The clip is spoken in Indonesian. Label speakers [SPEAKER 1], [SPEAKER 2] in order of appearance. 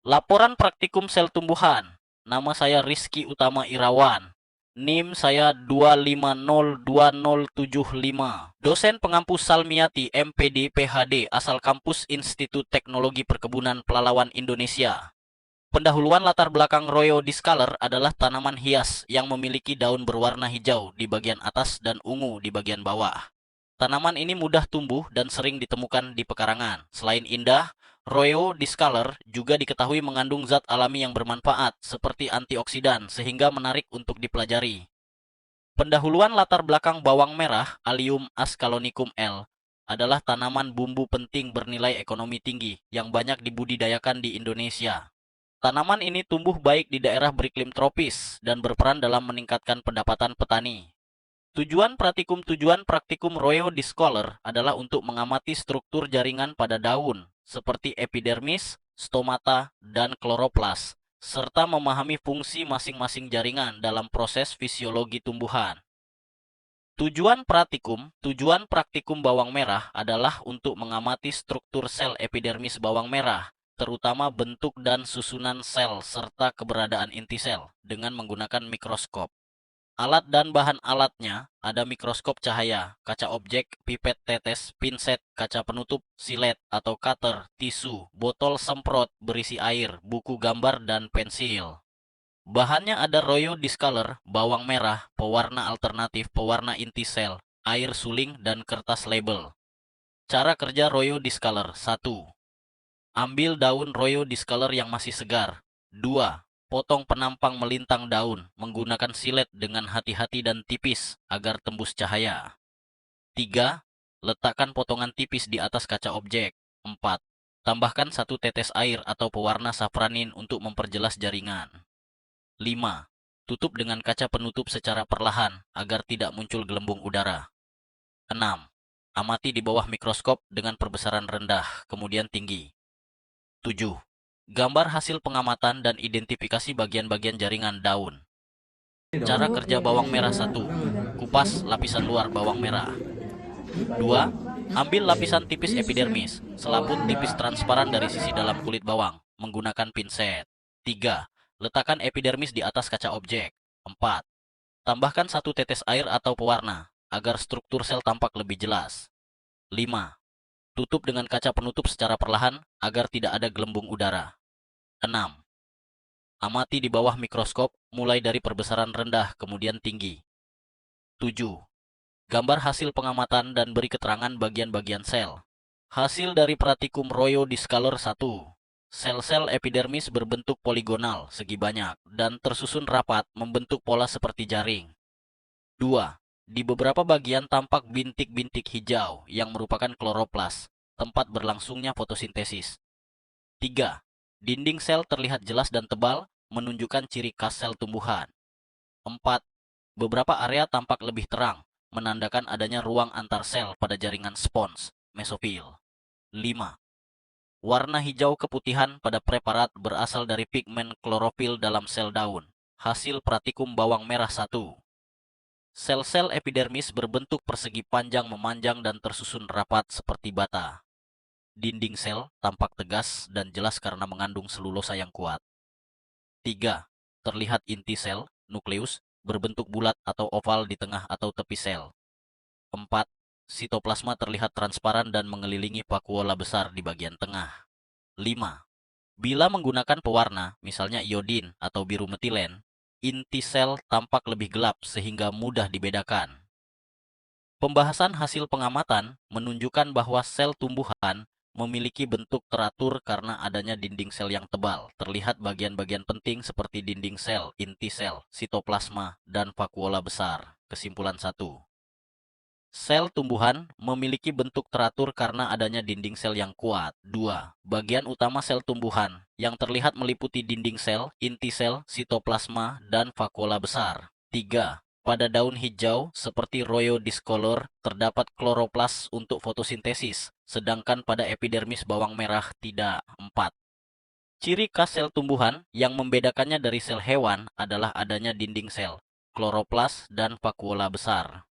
[SPEAKER 1] Laporan praktikum sel tumbuhan. Nama saya Rizky Utama Irawan. NIM saya 2502075. Dosen pengampus Salmiati MPD PhD asal kampus Institut Teknologi Perkebunan Pelalawan Indonesia. Pendahuluan latar belakang Royo discolor adalah tanaman hias yang memiliki daun berwarna hijau di bagian atas dan ungu di bagian bawah. Tanaman ini mudah tumbuh dan sering ditemukan di pekarangan. Selain indah, Royo discolor juga diketahui mengandung zat alami yang bermanfaat seperti antioksidan sehingga menarik untuk dipelajari. Pendahuluan latar belakang bawang merah Allium ascalonicum L adalah tanaman bumbu penting bernilai ekonomi tinggi yang banyak dibudidayakan di Indonesia. Tanaman ini tumbuh baik di daerah beriklim tropis dan berperan dalam meningkatkan pendapatan petani. Tujuan praktikum Royo discolor adalah untuk mengamati struktur jaringan pada daun, seperti epidermis, stomata, dan kloroplas, serta memahami fungsi masing-masing jaringan dalam proses fisiologi tumbuhan. Tujuan praktikum bawang merah adalah untuk mengamati struktur sel epidermis bawang merah, terutama bentuk dan susunan sel serta keberadaan inti sel dengan menggunakan mikroskop. Alat dan bahan alatnya ada mikroskop cahaya, kaca objek, pipet tetes, pinset, kaca penutup, silet atau cutter, tisu, botol semprot berisi air, buku gambar, dan pensil. Bahannya ada Royo discolor, bawang merah, pewarna alternatif, pewarna inti sel, air suling, dan kertas label. Cara kerja Royo discolor. 1. Ambil daun Royo discolor yang masih segar. 2. Potong penampang melintang daun menggunakan silet dengan hati-hati dan tipis agar tembus cahaya. 3. Letakkan potongan tipis di atas kaca objek. 4. Tambahkan 1 tetes air atau pewarna safranin untuk memperjelas jaringan. 5. Tutup dengan kaca penutup secara perlahan agar tidak muncul gelembung udara. 6. Amati di bawah mikroskop dengan perbesaran rendah, kemudian tinggi. 7. Gambar hasil pengamatan dan identifikasi bagian-bagian jaringan daun. Cara kerja bawang merah. 1. Kupas lapisan luar bawang merah. 2. Ambil lapisan tipis epidermis, selaput tipis transparan dari sisi dalam kulit bawang, menggunakan pinset. 3. Letakkan epidermis di atas kaca objek. 4. Tambahkan 1 tetes air atau pewarna, agar struktur sel tampak lebih jelas. 5. Tutup dengan kaca penutup secara perlahan, agar tidak ada gelembung udara. 6. Amati di bawah mikroskop, mulai dari perbesaran rendah kemudian tinggi. 7. Gambar hasil pengamatan dan beri keterangan bagian-bagian sel. Hasil dari praktikum Royo discolor. 1. Sel-sel epidermis berbentuk poligonal, segi banyak, dan tersusun rapat membentuk pola seperti jaring. 2. Di beberapa bagian tampak bintik-bintik hijau yang merupakan kloroplas, tempat berlangsungnya fotosintesis. 3. Dinding sel terlihat jelas dan tebal, menunjukkan ciri khas sel tumbuhan. 4. Beberapa area tampak lebih terang, menandakan adanya ruang antar sel pada jaringan spons, mesofil. 5. Warna hijau keputihan pada preparat berasal dari pigmen klorofil dalam sel daun, hasil praktikum bawang merah. 1. Sel-sel epidermis berbentuk persegi panjang memanjang dan tersusun rapat seperti bata. Dinding sel tampak tegas dan jelas karena mengandung selulosa yang kuat. 3. Terlihat inti sel, nukleus, berbentuk bulat atau oval di tengah atau tepi sel. 4. Sitoplasma terlihat transparan dan mengelilingi vakuola besar di bagian tengah. 5. Bila menggunakan pewarna, misalnya iodin atau biru metilen, inti sel tampak lebih gelap sehingga mudah dibedakan. Pembahasan hasil pengamatan menunjukkan bahwa sel tumbuhan memiliki bentuk teratur karena adanya dinding sel yang tebal. Terlihat bagian-bagian penting seperti dinding sel, inti sel, sitoplasma, dan vakuola besar. Kesimpulan 1. Sel tumbuhan memiliki bentuk teratur karena adanya dinding sel yang kuat. 2. Bagian utama sel tumbuhan yang terlihat meliputi dinding sel, inti sel, sitoplasma, dan vakuola besar. 3. Pada daun hijau seperti Royo discolor terdapat kloroplas untuk fotosintesis, sedangkan pada epidermis bawang merah tidak. 4. Ciri khas sel tumbuhan yang membedakannya dari sel hewan adalah adanya dinding sel, kloroplas, dan vakuola besar.